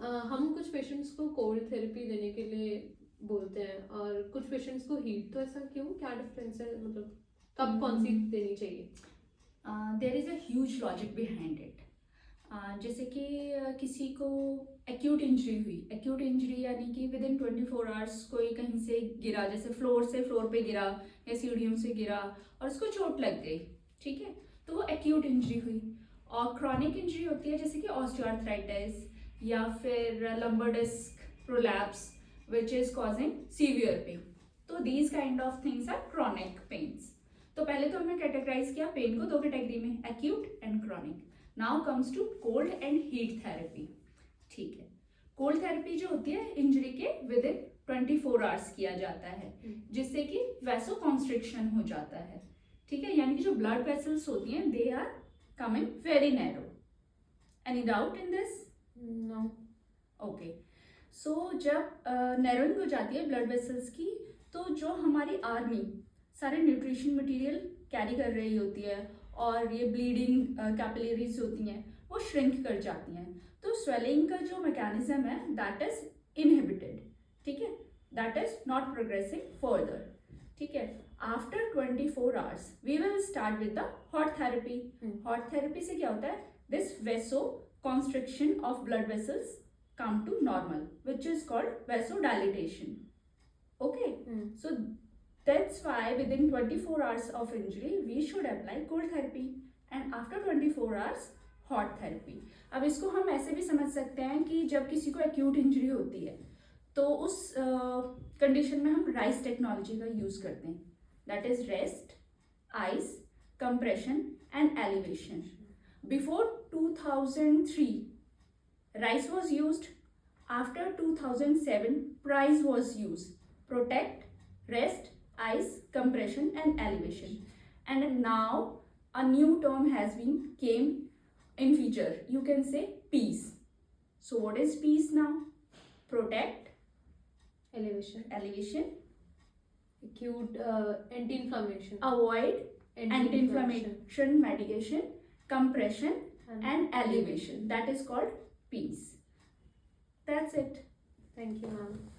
हम कुछ पेशेंट्स को कोल्ड थेरेपी देने के लिए बोलते हैं और कुछ पेशेंट्स को हीट, तो ऐसा क्यों, क्या डिफरेंस है, मतलब कब कौन सी देनी चाहिए? There is a huge logic behind it. जैसे कि किसी को एक्यूट इंजरी हुई, एक्यूट इंजरी यानी कि विद इन 24 आवर्स कोई कहीं से गिरा, जैसे फ्लोर पे गिरा या सीढ़ियों से गिरा और उसको चोट लग गई, ठीक है, तो वो एक्यूट इंजरी हुई। और क्रॉनिक इंजरी होती है जैसे कि ऑस्टियोआर्थराइटिस या फिर lumbar disc prolapse which is causing severe pain. तो these kind of things are chronic pains. तो पहले तो हमने कैटेगराइज किया पेन को दो कैटेगरी में, acute and chronic. Now comes to cold and heat therapy. ठीक है, कोल्ड थेरेपी जो होती है इंजरी के विद इन 24 आवर्स किया जाता है, जिससे कि वैसो कॉन्स्ट्रिक्शन हो जाता है। ठीक है, यानी कि जो ब्लड वेसल्स होती हैं they are coming very narrow. Any doubt in this? No. Okay, so जब नैरोइंग हो जाती है ब्लड वेसल्स की, तो जो हमारी आर्मी सारे न्यूट्रिशन मटेरियल कैरी कर रही होती है और ये ब्लीडिंग कैपिलरीज होती हैं वो श्रिंक कर जाती हैं, तो स्वेलिंग का जो मैकेनिज्म है दैट इज इनहिबिटेड। ठीक है, that is not progressing further. ठीक है, after 24 hours we will start with the hot therapy. Hot therapy से क्या होता है, this vasoconstriction of blood vessels come to normal, which is called vasodilation. Okay, so that's why within 24 hours of injury we should apply cold therapy and after 24 hours hot therapy. अब इसको हम ऐसे भी समझ सकते हैं कि जब किसी को एक्यूट इंजरी होती है तो उस कंडीशन में हम राइस टेक्नोलॉजी का यूज करते हैं, that is rest, ice, compression and elevation. Before 2003 rice was used. After 2007 price was used, protect, rest, ice, compression and elevation. And now a new term has been came in feature, you can say peace. So what is peace now? Protect, elevation, acute anti-inflammation, avoid anti-inflammation medication, compression and elevation, that is called peace. That's it. Thank you, ma'am.